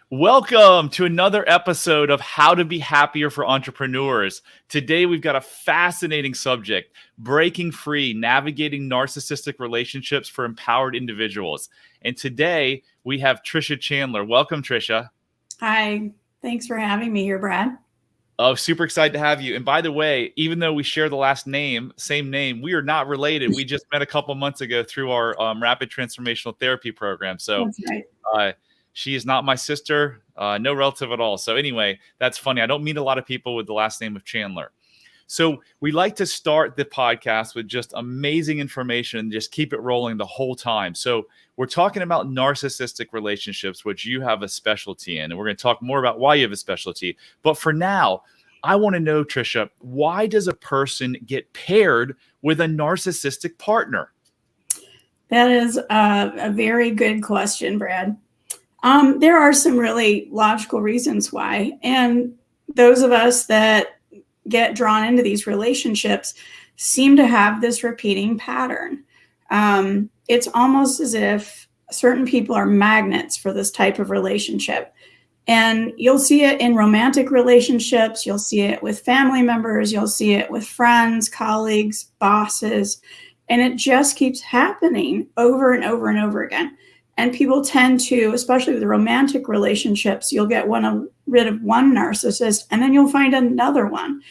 Welcome to another episode of How to Be Happier for Entrepreneurs. Today, we've got a fascinating subject, breaking free, navigating narcissistic relationships for empowered individuals. And today, we have Trisha Chandler. Welcome, Trisha. Hi, thanks for having me here, Brad. Oh, super excited to have you. And by the way, even though we share the same name, we are not related. We just met a couple months ago through our rapid transformational therapy program. So That's right. She is not my sister, no relative at all. So anyway, that's funny. I don't meet a lot of people with the last name of Chandler. So we like to start the podcast with just amazing information and just keep it rolling the whole time. So we're talking about narcissistic relationships, which you have a specialty in. And we're going to talk more about why you have a specialty. But for now, I want to know, Trisha, why does a person get paired with a narcissistic partner? That is a very good question, Brad. There are some really logical reasons why. And those of us that get drawn into these relationships seem to have this repeating pattern. It's almost as if certain people are magnets for this type of relationship. And you'll see it in romantic relationships. You'll see it with family members. You'll see it with friends, colleagues, bosses. And it just keeps happening over and over and over again. And people tend to, especially with romantic relationships, you'll get rid of one narcissist and then you'll find another one.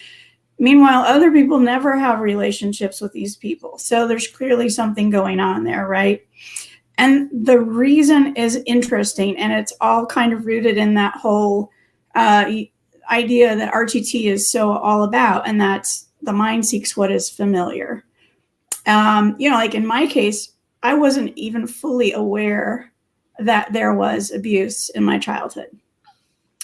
Meanwhile, other people never have relationships with these people. So there's clearly something going on there, right? And the reason is interesting, and it's all kind of rooted in that whole idea that RTT is so all about, and that's the mind seeks what is familiar. Like in my case, I wasn't even fully aware that there was abuse in my childhood.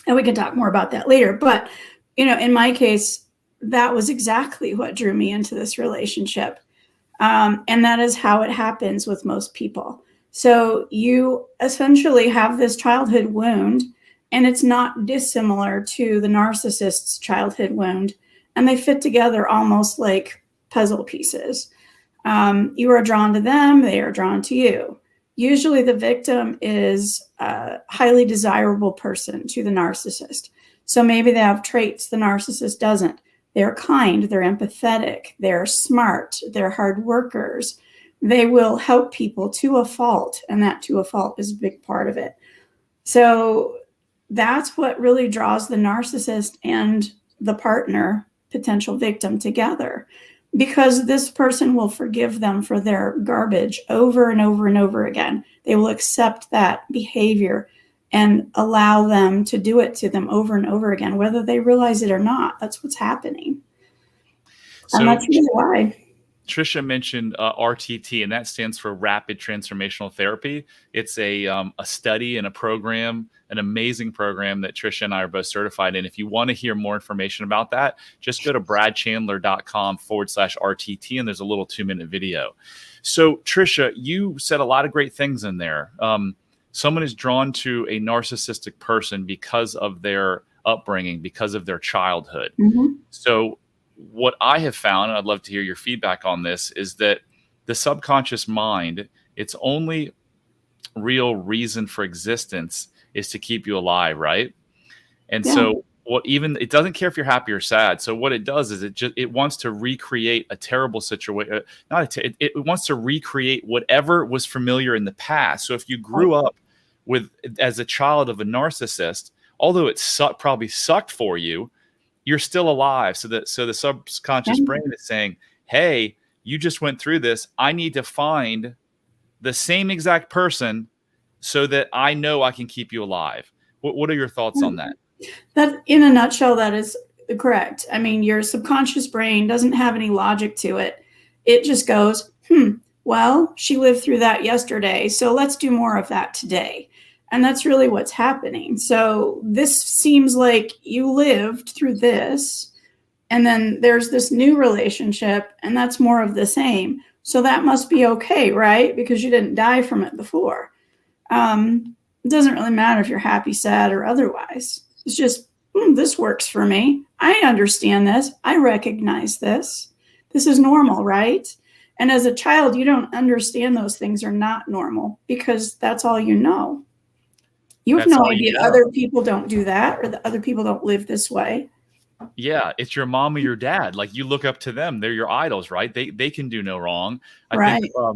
And we can talk more about that later. But, in my case, that was exactly what drew me into this relationship. And that is how it happens with most people. So you essentially have this childhood wound, and it's not dissimilar to the narcissist's childhood wound. And they fit together almost like puzzle pieces. You are drawn to them, they are drawn to you. Usually the victim is a highly desirable person to the narcissist. So maybe they have traits the narcissist doesn't. They're kind, they're empathetic, they're smart, they're hard workers. They will help people to a fault, and that to a fault is a big part of it. So that's what really draws the narcissist and the partner, potential victim, together. Because this person will forgive them for their garbage over and over and over again. They will accept that behavior and allow them to do it to them over and over again, whether they realize it or not. That's what's happening. And that's really why. Trisha mentioned RTT, and that stands for Rapid Transformational Therapy. It's a study and a program, an amazing program that Trisha and I are both certified in. If you want to hear more information about that, just go to bradchandler.com/RTT, and there's a little 2-minute video. So, Trisha, you said a lot of great things in there. Someone is drawn to a narcissistic person because of their upbringing, because of their childhood. Mm-hmm. So, what I have found, and I'd love to hear your feedback on this, is that the subconscious mind, its only real reason for existence is to keep you alive, right? And so it doesn't care if you're happy or sad. So what it does is it wants to recreate a terrible situation. It wants to recreate whatever was familiar in the past. So if you grew up as a child of a narcissist, although it probably sucked for you, you're still alive. So the subconscious brain is saying, hey, you just went through this. I need to find the same exact person so that I know I can keep you alive. What are your thoughts on that? That, in a nutshell, that is correct. I mean, your subconscious brain doesn't have any logic to it. It just goes, well, she lived through that yesterday, so let's do more of that today. And that's really what's happening. So this seems like you lived through this, and then there's this new relationship, and that's more of the same. So that must be okay, right? Because you didn't die from it before. It doesn't really matter if you're happy, sad, or otherwise. It's just, this works for me. I understand this. I recognize this. This is normal, right? And as a child, you don't understand those things are not normal because that's all you know. You have That's no all you idea know. other people don't do that, or that other people don't live this way. Yeah, it's your mom or your dad. Like, you look up to them. They're your idols, right? They can do no wrong. I think, Right.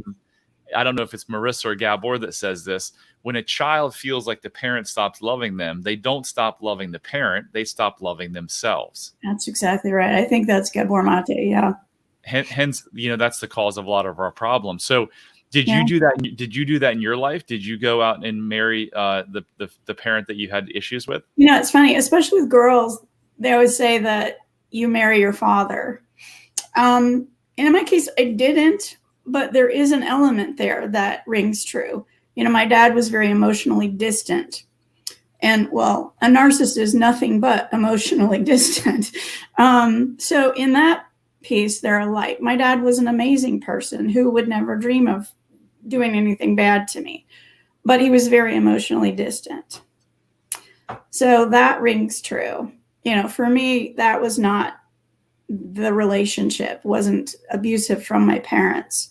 I don't know if it's Marissa or Gabor that says this. When a child feels like the parent stops loving them, they don't stop loving the parent. They stop loving themselves. That's exactly right. I think that's Gabor Mate. Yeah. Hence, that's the cause of a lot of our problems. So, did Yeah. you do that? Did you do that in your life? Did you go out and marry the parent that you had issues with? It's funny, especially with girls. They always say that you marry your father. And in my case, I didn't, but there is an element there that rings true. My dad was very emotionally distant. And well, a narcissist is nothing but emotionally distant. So in that piece, they're alike. My dad was an amazing person who would never dream of doing anything bad to me, but he was very emotionally distant. So that rings true. For me, that was not, the relationship wasn't abusive from my parents.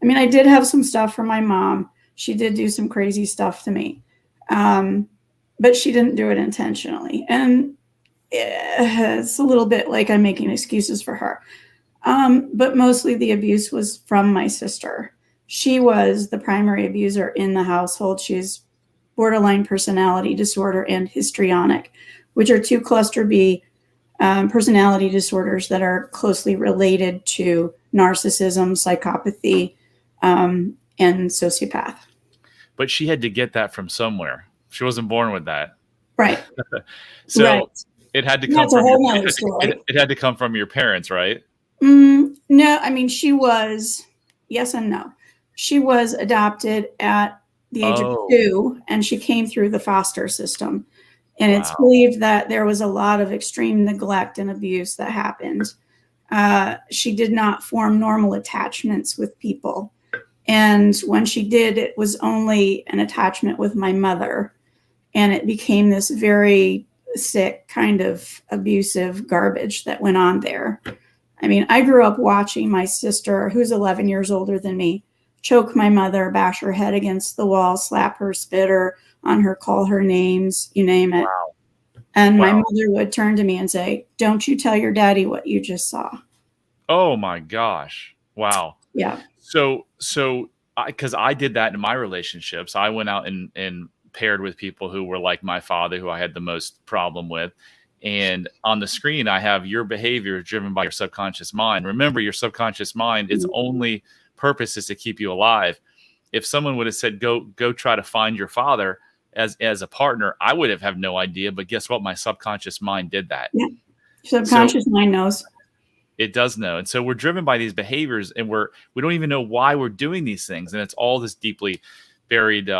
I mean, I did have some stuff from my mom. She did do some crazy stuff to me. But she didn't do it intentionally. And it's a little bit like I'm making excuses for her. But mostly the abuse was from my sister. She was the primary abuser in the household. She's borderline personality disorder and histrionic, which are two cluster B personality disorders that are closely related to narcissism, psychopathy, and sociopath. But she had to get that from somewhere. She wasn't born with that. Right. So right. it had to come That's a from whole nother story. It had to come from your parents, right? No, I mean, she was, yes and no. She was adopted at the age of 2, and she came through the foster system. And it's believed that there was a lot of extreme neglect and abuse that happened. She did not form normal attachments with people. And when she did, it was only an attachment with my mother. And it became this very sick kind of abusive garbage that went on there. I mean, I grew up watching my sister, who's 11 years older than me, choke my mother, bash her head against the wall, slap her, spit her on her, call her names, you name it. Wow. And my mother would turn to me and say, "Don't you tell your daddy what you just saw." Oh my gosh. Wow. Yeah. So because I did that in my relationships. I went out and paired with people who were like my father, who I had the most problem with. And on the screen, I have your behavior driven by your subconscious mind. Remember, your subconscious mind, its only purpose is to keep you alive. If someone would have said, go try to find your father as a partner, I would have no idea. But guess what? My subconscious mind did that. Yeah. Subconscious mind knows. It does know. And so we're driven by these behaviors, and we don't even know why we're doing these things. And it's all this deeply buried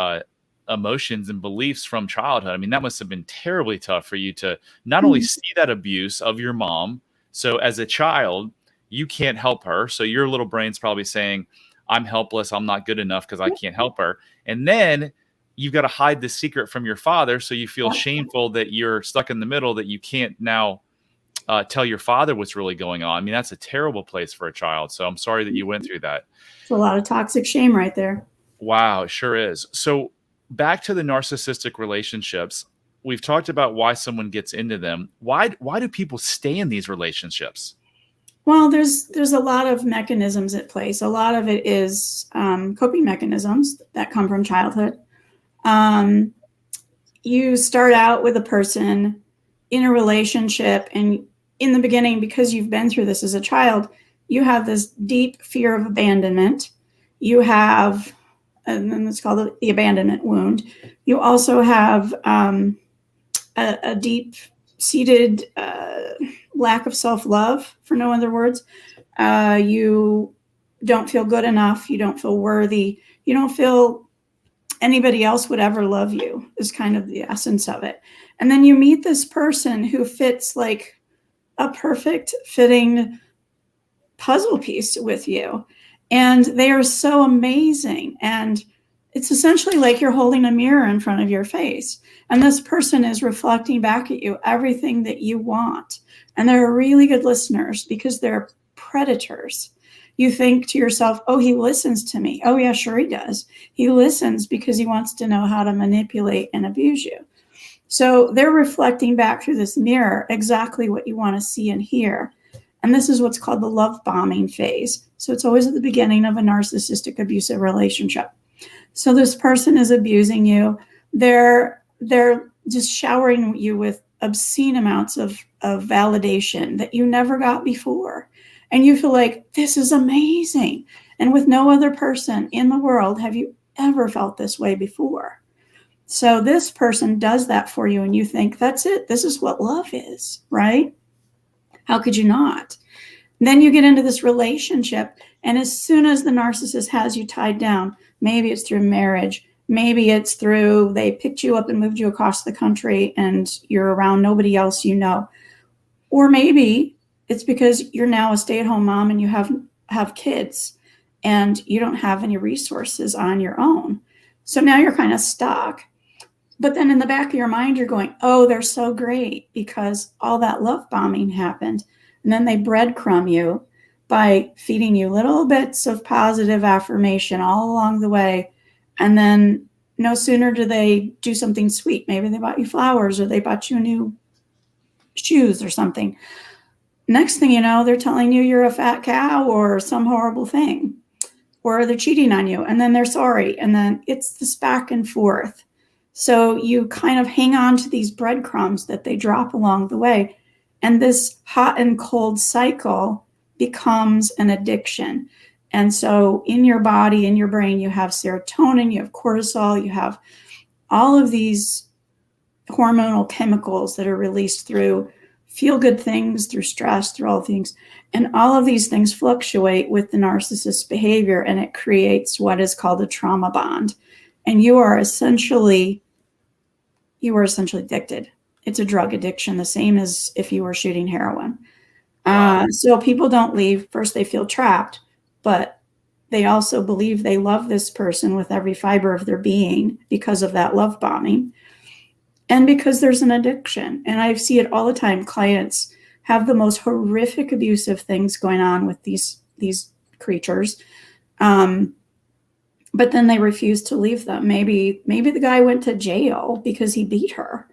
emotions and beliefs from childhood. I mean, that must have been terribly tough for you to not only see that abuse of your mom. So as a child, you can't help her. So your little brain's probably saying, I'm helpless. I'm not good enough because I can't help her. And then you've got to hide the secret from your father. So you feel shameful that you're stuck in the middle, that you can't now tell your father what's really going on. I mean, that's a terrible place for a child. So I'm sorry that you went through that. It's a lot of toxic shame right there. Wow, it sure is. So back to the narcissistic relationships. We've talked about why someone gets into them. Why do people stay in these relationships? Well, there's a lot of mechanisms at play. So a lot of it is coping mechanisms that come from childhood. You start out with a person in a relationship, and in the beginning, because you've been through this as a child, you have this deep fear of abandonment. You have, and then it's called the abandonment wound. You also have a deep-seated lack of self-love, for no other words. You don't feel good enough. You don't feel worthy. You don't feel anybody else would ever love you, is kind of the essence of it. And then you meet this person who fits like a perfect fitting puzzle piece with you. And they are so amazing. And it's essentially like you're holding a mirror in front of your face. And this person is reflecting back at you everything that you want. And they're really good listeners because they're predators. You think to yourself, oh, he listens to me. Oh, yeah, sure he does. He listens because he wants to know how to manipulate and abuse you. So they're reflecting back through this mirror exactly what you want to see and hear. And this is what's called the love bombing phase. So it's always at the beginning of a narcissistic abusive relationship. So this person is abusing you. They're just showering you with obscene amounts of validation that you never got before. And you feel like, this is amazing. And with no other person in the world have you ever felt this way before. So this person does that for you and you think, that's it. This is what love is, right? How could you not? Then you get into this relationship, and as soon as the narcissist has you tied down, maybe it's through marriage, maybe it's through they picked you up and moved you across the country and you're around nobody else you know. Or maybe it's because you're now a stay-at-home mom and you have kids and you don't have any resources on your own. So now you're kind of stuck. But then in the back of your mind, you're going, oh, they're so great because all that love bombing happened. And then they breadcrumb you by feeding you little bits of positive affirmation all along the way. And then no sooner do they do something sweet. Maybe they bought you flowers or they bought you new shoes or something. Next thing you know, they're telling you you're a fat cow or some horrible thing, or they're cheating on you and then they're sorry. And then it's this back and forth. So you kind of hang on to these breadcrumbs that they drop along the way. And this hot and cold cycle becomes an addiction. And so in your body, in your brain, you have serotonin, you have cortisol, you have all of these hormonal chemicals that are released through feel-good things, through stress, through all things. And all of these things fluctuate with the narcissist's behavior, and it creates what is called a trauma bond. And you are essentially addicted. It's a drug addiction, the same as if you were shooting heroin. Wow. So people don't leave. First, they feel trapped, but they also believe they love this person with every fiber of their being because of that love bombing and because there's an addiction. And I see it all the time. Clients have the most horrific abusive things going on with these creatures. But then they refuse to leave them. Maybe the guy went to jail because he beat her.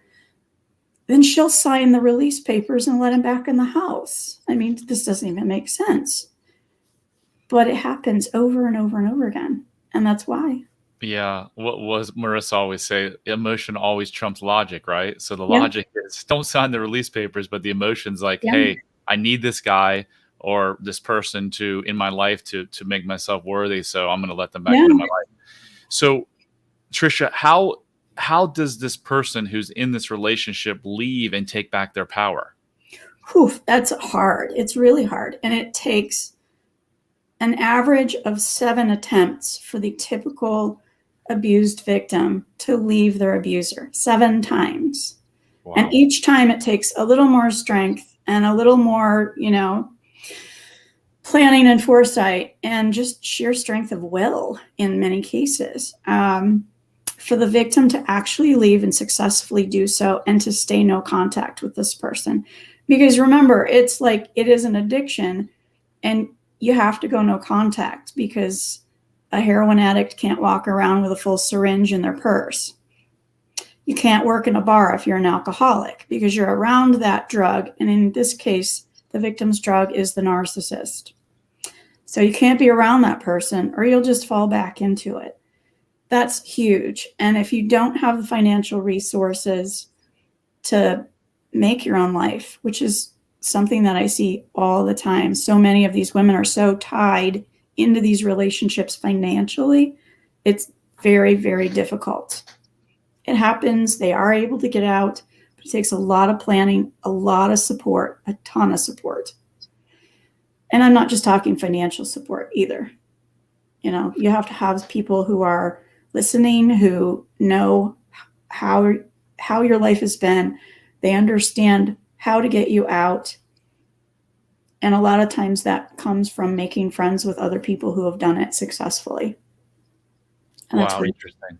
Then she'll sign the release papers and let him back in the house. I mean, this doesn't even make sense. But it happens over and over and over again. And that's why. Yeah. What was Marissa always say? Emotion always trumps logic, right? So the Yeah. logic is don't sign the release papers, but the emotion's like, Yeah. hey, I need this guy or this person in my life to make myself worthy. So I'm going to let them back into my life. So Trisha, how does this person who's in this relationship leave and take back their power? Whew, that's hard. It's really hard. And it takes an average of 7 attempts for the typical abused victim to leave their abuser. 7 times. Wow. And each time it takes a little more strength and a little more, planning and foresight and just sheer strength of will in many cases. For the victim to actually leave and successfully do so and to stay no contact with this person. Because remember, it's like it is an addiction and you have to go no contact because a heroin addict can't walk around with a full syringe in their purse. You can't work in a bar if you're an alcoholic because you're around that drug. And in this case, the victim's drug is the narcissist. So you can't be around that person or you'll just fall back into it. That's huge. And if you don't have the financial resources to make your own life, which is something that I see all the time, so many of these women are so tied into these relationships financially, it's very, very difficult. It happens. They are able to get out, but it takes a lot of planning, a lot of support, a ton of support. And I'm not just talking financial support either. You have to have people who are listening, who know how your life has been. They understand how to get you out. And a lot of times that comes from making friends with other people who have done it successfully. And wow, really interesting.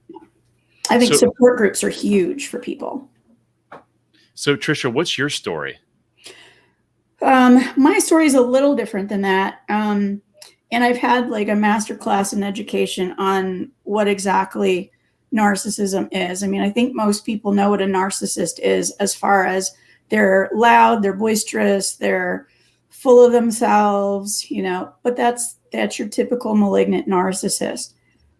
I think support groups are huge for people. So Trisha, what's your story? My story is a little different than that. And I've had like a master class in education on what exactly narcissism is. I mean, I think most people know what a narcissist is, as far as they're loud, they're boisterous, they're full of themselves, you know, but that's your typical malignant narcissist.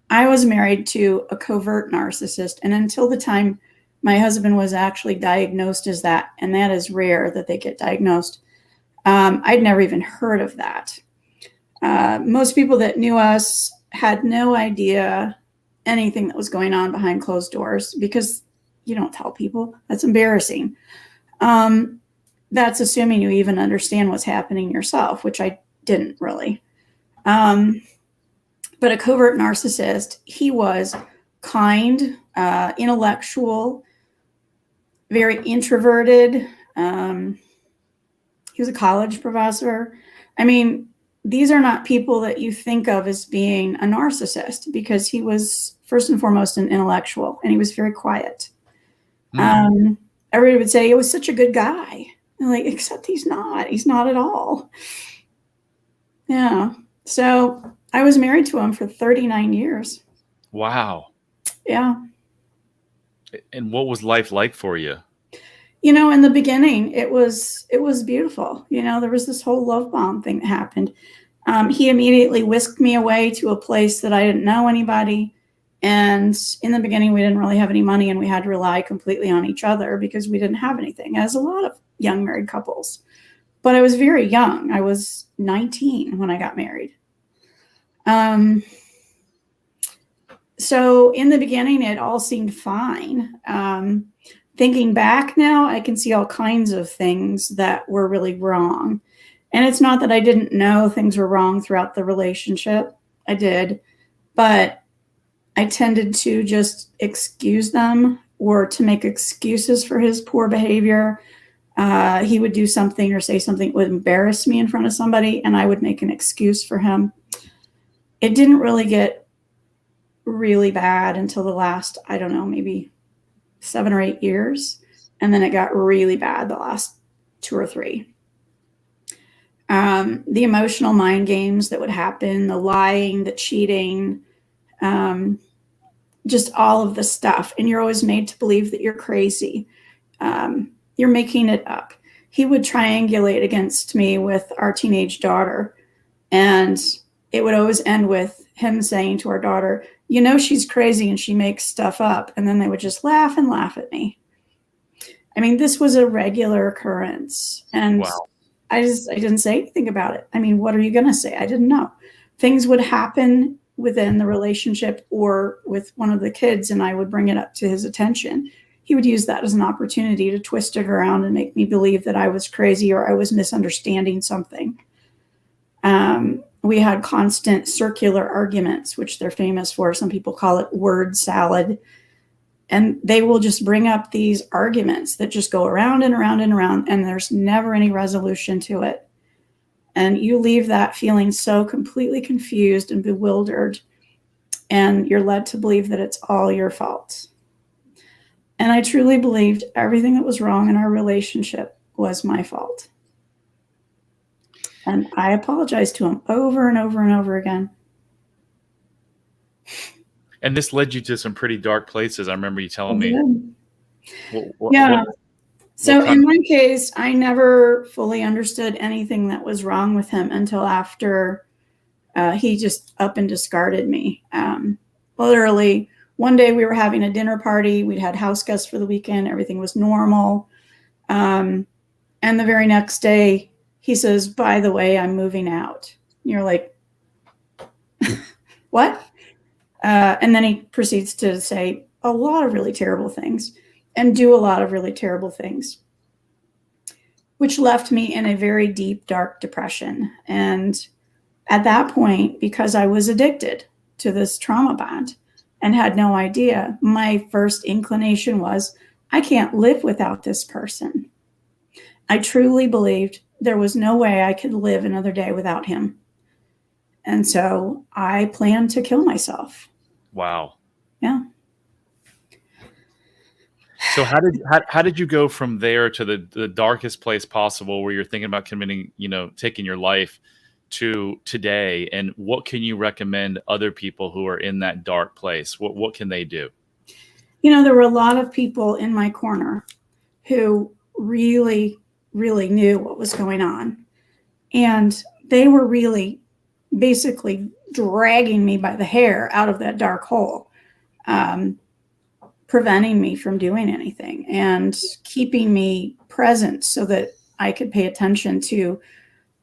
I was married to a covert narcissist, and until the time my husband was actually diagnosed as that, and that is rare that they get diagnosed, I'd never even heard of that. Most people that knew us had no idea anything that was going on behind closed doors, because you don't tell people. That's embarrassing. That's assuming you even understand what's happening yourself, which I didn't really. But a covert narcissist, he was kind, intellectual, very introverted. He was a college professor. I mean, these are not people that you think of as being a narcissist, because he was first and foremost an intellectual, and he was very quiet. Everybody would say he was such a good guy. And like, except he's not. He's not at all. Yeah. So I was married to him for 39 years. Wow. Yeah. And what was life like for you? You know, in the beginning, it was beautiful. You know, there was this whole love bomb thing that happened. He immediately whisked me away to a place that I didn't know anybody. And in the beginning, we didn't really have any money, and we had to rely completely on each other because we didn't have anything, as a lot of young married couples. But I was very young. I was 19 when I got married. So in the beginning, it all seemed fine. Thinking back now, I can see all kinds of things that were really wrong. And it's not that I didn't know things were wrong throughout the relationship. I did. But I tended to just excuse them, or to make excuses for his poor behavior. He would do something or say something that would embarrass me in front of somebody, and I would make an excuse for him. It didn't really get really bad until the last, I don't know, maybe 7 or 8 years. And then it got really bad the last 2 or 3. The emotional mind games that would happen, the lying, the cheating, just all of the stuff. And you're always made to believe that you're crazy. You're making it up. He would triangulate against me with our teenage daughter. And it would always end with him saying to our daughter, you know, she's crazy and she makes stuff up. And then they would just laugh and laugh at me. I mean, this was a regular occurrence. And wow. I didn't say anything about it. I mean, what are you going to say? I didn't know. Things would happen within the relationship or with one of the kids, and I would bring it up to his attention. He would use that as an opportunity to twist it around and make me believe that I was crazy or I was misunderstanding something. We had constant circular arguments, which they're famous for. Some people call it word salad. And they will just bring up these arguments that just go around and around and around, and there's never any resolution to it. And you leave that feeling so completely confused and bewildered, and you're led to believe that it's all your fault. And I truly believed everything that was wrong in our relationship was my fault. And I apologized to him over and over and over again. And this led you to some pretty dark places. I remember you telling me. So in my case, I never fully understood anything that was wrong with him until after he just up and discarded me. Literally, one day we were having a dinner party. We'd had house guests for the weekend. Everything was normal. And the very next day, he says, by the way, I'm moving out. And you're like, what? And then he proceeds to say a lot of really terrible things and do a lot of really terrible things, which left me in a very deep, dark depression. And at that point, because I was addicted to this trauma bond and had no idea, my first inclination was, I can't live without this person. I truly believed there was no way I could live another day without him. And so I planned to kill myself. Wow. Yeah. So how did you go from there to the darkest place possible, where you're thinking about committing, taking your life, to today, and what can you recommend other people who are in that dark place? What can they do? There were a lot of people in my corner who really, really knew what was going on. And they were really basically dragging me by the hair out of that dark hole, preventing me from doing anything and keeping me present so that I could pay attention to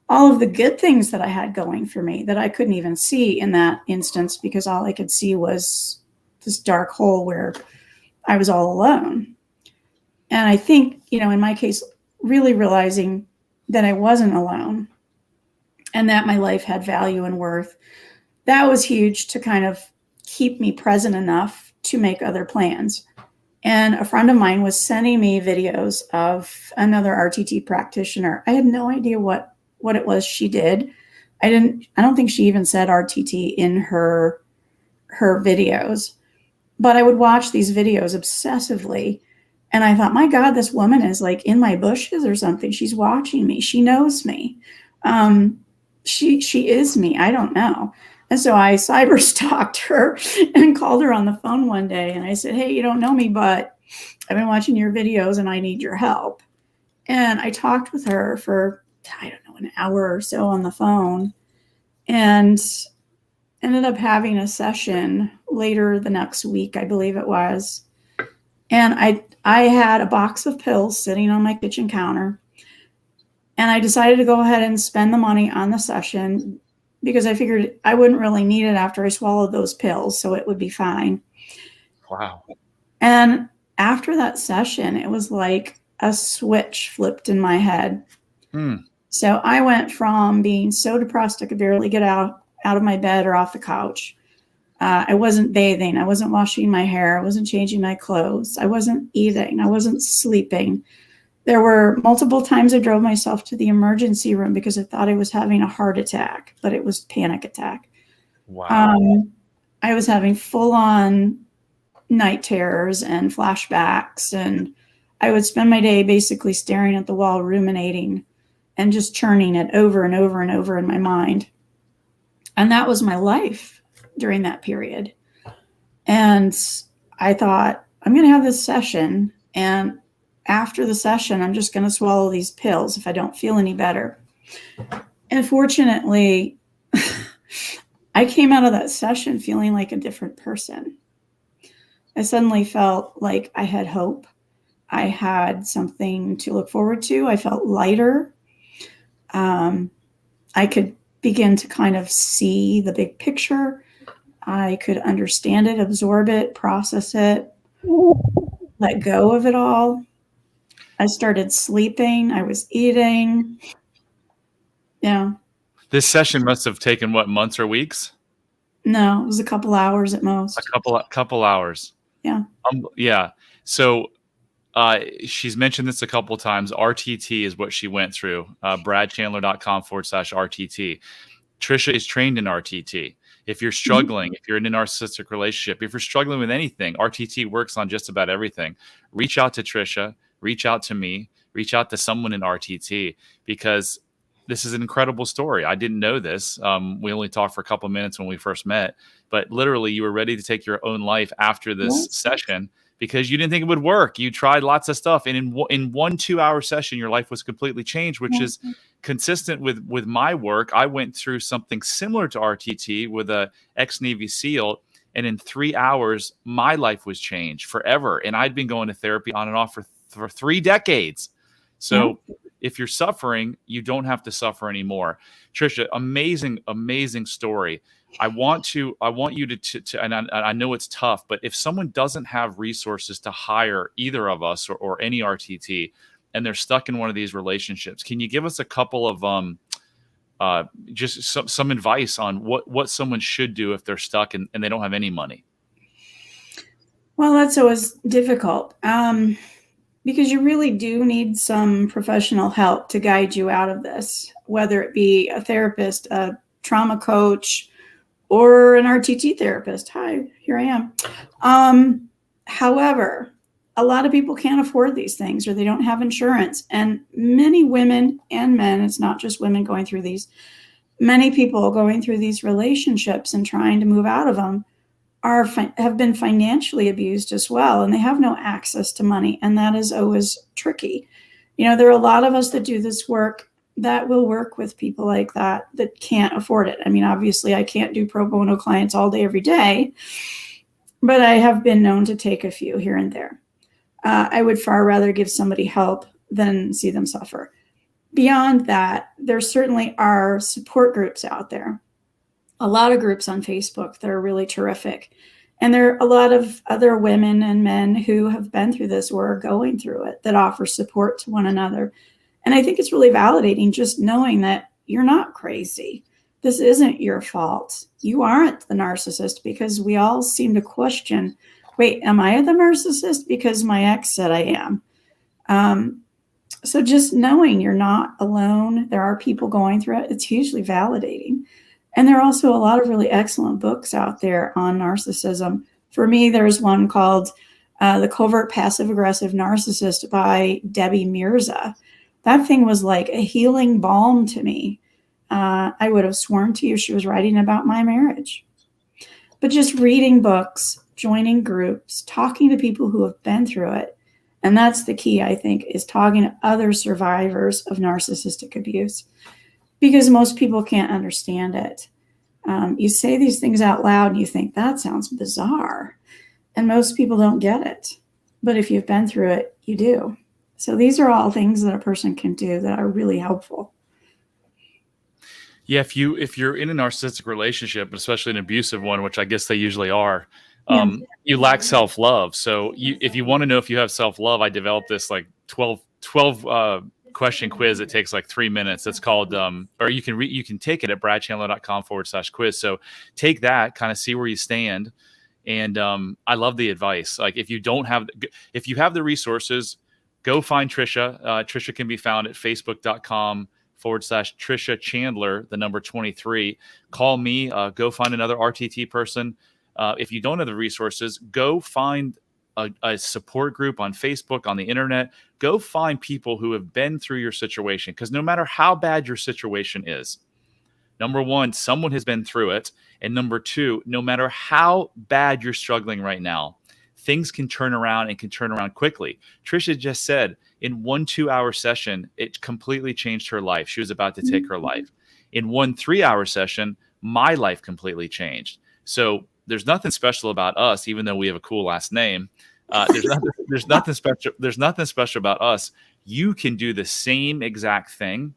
all of the good things that I had going for me that I couldn't even see in that instance, because all I could see was this dark hole where I was all alone. And I think, in my case, really realizing that I wasn't alone and that my life had value and worth, that was huge to kind of keep me present enough to make other plans. And a friend of mine was sending me videos of another RTT practitioner. I had no idea what it was she did. I don't think she even said RTT in her videos, but I would watch these videos obsessively. And I thought, my God, this woman is like in my bushes or something. She's watching me. She knows me. She is me. I don't know. And so I cyber stalked her and called her on the phone one day. And I said, hey, you don't know me, but I've been watching your videos and I need your help. And I talked with her for, I don't know, an hour or so on the phone, and ended up having a session later the next week, I believe it was. And I had a box of pills sitting on my kitchen counter. And I decided to go ahead and spend the money on the session because I figured I wouldn't really need it after I swallowed those pills, so it would be fine. Wow. And after that session, it was like a switch flipped in my head. So I went from being so depressed I could barely get out of my bed or off the couch. I wasn't bathing. I wasn't washing my hair. I wasn't changing my clothes. I wasn't eating. I wasn't sleeping. There were multiple times I drove myself to the emergency room because I thought I was having a heart attack, but it was panic attack. Wow. I was having full-on night terrors and flashbacks, and I would spend my day basically staring at the wall, ruminating, and just churning it over and over and over in my mind. And that was my life during that period. And I thought, I'm going to have this session, and after the session, I'm just going to swallow these pills if I don't feel any better. And fortunately, I came out of that session feeling like a different person. I suddenly felt like I had hope. I had something to look forward to. I felt lighter. I could begin to kind of see the big picture. I could understand it, absorb it, process it, let go of it all. I started sleeping. I was eating. Yeah. This session must have taken what, months or weeks? No, it was a couple hours at most. A couple hours. Yeah. Yeah. So she's mentioned this a couple of times. RTT is what she went through. bradchandler.com/RTT. Trisha is trained in RTT. If you're struggling, if you're in a narcissistic relationship, if you're struggling with anything, RTT works on just about everything. Reach out to Trisha, reach out to me, reach out to someone in RTT, because this is an incredible story. I didn't know this. We only talked for a couple of minutes when we first met, but literally you were ready to take your own life after this session because you didn't think it would work. You tried lots of stuff. And in 1 2-hour session, your life was completely changed, which is consistent with my work. I went through something similar to RTT with a ex-Navy SEAL. And in 3 hours, my life was changed forever. And I'd been going to therapy on and off for 3 decades. So if you're suffering, you don't have to suffer anymore. Trisha, amazing story. I want you to and I know it's tough, but if someone doesn't have resources to hire either of us or any RTT, and they're stuck in one of these relationships, can you give us a couple of just some advice on what someone should do if they're stuck and they don't have any money? Well, that's always difficult. Because you really do need some professional help to guide you out of this, whether it be a therapist, a trauma coach, or an RTT therapist. Hi, here I am. However, a lot of people can't afford these things, or they don't have insurance. And many women and men, it's not just women going through these, many people going through these relationships and trying to move out of them have been financially abused as well, and they have no access to money, and that is always tricky. There are a lot of us that do this work that will work with people like that can't afford it. I mean, obviously, I can't do pro bono clients all day, every day, but I have been known to take a few here and there. I would far rather give somebody help than see them suffer. Beyond that, there certainly are support groups out there. A lot of groups on Facebook that are really terrific. And there are a lot of other women and men who have been through this or are going through it that offer support to one another. And I think it's really validating just knowing that you're not crazy. This isn't your fault. You aren't the narcissist, because we all seem to question, wait, am I the narcissist because my ex said I am? So just knowing you're not alone, there are people going through it, it's hugely validating. And there are also a lot of really excellent books out there on narcissism. For me, there's one called The Covert Passive-Aggressive Narcissist by Debbie Mirza. That thing was like a healing balm to me. I would have sworn to you she was writing about my marriage. But just reading books, joining groups, talking to people who have been through it, and that's the key, I think, is talking to other survivors of narcissistic abuse, because most people can't understand it. You say these things out loud and you think, that sounds bizarre. And most people don't get it. But if you've been through it, you do. So these are all things that a person can do that are really helpful. Yeah, if you're in a narcissistic relationship, especially an abusive one, which I guess they usually are, you lack self-love. So if you want to know if you have self-love, I developed this like 12 question quiz. It takes like 3 minutes. It's called, or you can take it at bradchandler.com/quiz. So take that, kind of see where you stand. And I love the advice. Like if you have the resources, go find Trisha. Trisha can be found at facebook.com/Trisha Chandler, the number 23. Call me, go find another RTT person. If you don't have the resources, go find a support group on Facebook, on the internet. Go find people who have been through your situation, because no matter how bad your situation is, number one, someone has been through it. And number two, no matter how bad you're struggling right now, things can turn around and can turn around quickly. Trisha just said in 1 2-hour session, it completely changed her life. She was about to take her life. In 1 3-hour session, my life completely changed. So there's nothing special about us, even though we have a cool last name. There's nothing special. There's nothing special about us. You can do the same exact thing.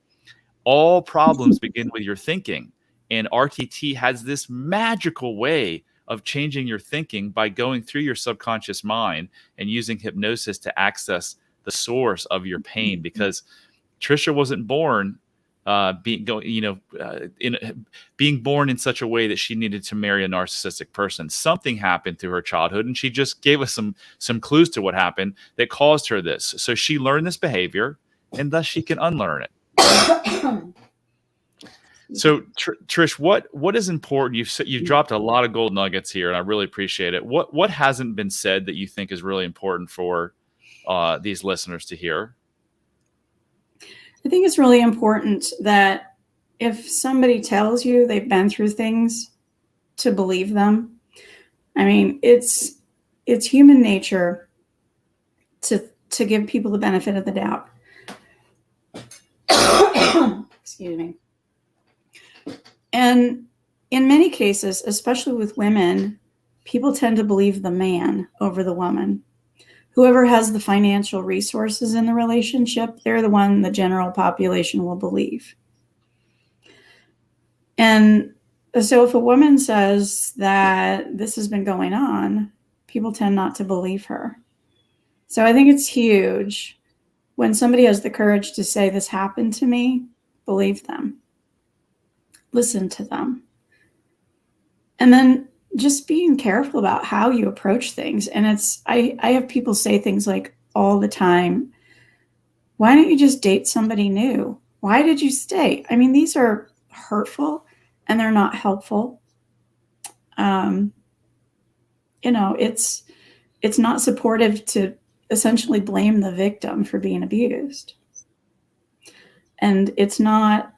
All problems begin with your thinking, and RTT has this magical way of changing your thinking by going through your subconscious mind and using hypnosis to access the source of your pain. Because Trisha wasn't born being born in such a way that she needed to marry a narcissistic person. Something happened through her childhood, and she just gave us some clues to what happened that caused her this. So she learned this behavior, and thus she can unlearn it. So Trish, what is important? You've dropped a lot of gold nuggets here, and I really appreciate it. What hasn't been said that you think is really important for these listeners to hear? I think it's really important that if somebody tells you they've been through things, to believe them. I mean, it's human nature to give people the benefit of the doubt. Excuse me. And in many cases, especially with women, people tend to believe the man over the woman. Whoever has the financial resources in the relationship, they're the one the general population will believe. And so if a woman says that this has been going on, people tend not to believe her. So I think it's huge when somebody has the courage to say, this happened to me, believe them. Listen to them. And then just being careful about how you approach things. And I have people say things like all the time, why don't you just date somebody new? Why did you stay? I mean, these are hurtful and they're not helpful. It's not supportive to essentially blame the victim for being abused. And it's not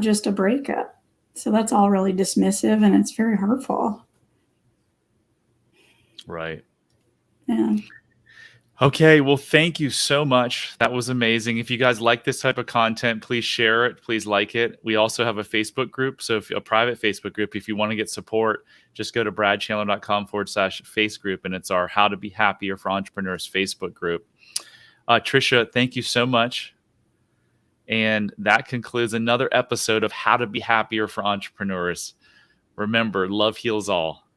just a breakup. So that's all really dismissive, and it's very hurtful. Right. Yeah. Okay, well, thank you so much. That was amazing. If you guys like this type of content, please share it. Please like it. We also have a Facebook group. So if a private Facebook group, if you want to get support, just go to bradchandler.com/face group. And it's our How to Be Happier for Entrepreneurs Facebook group. Trisha, thank you so much. And that concludes another episode of How to Be Happier for Entrepreneurs. Remember, love heals all.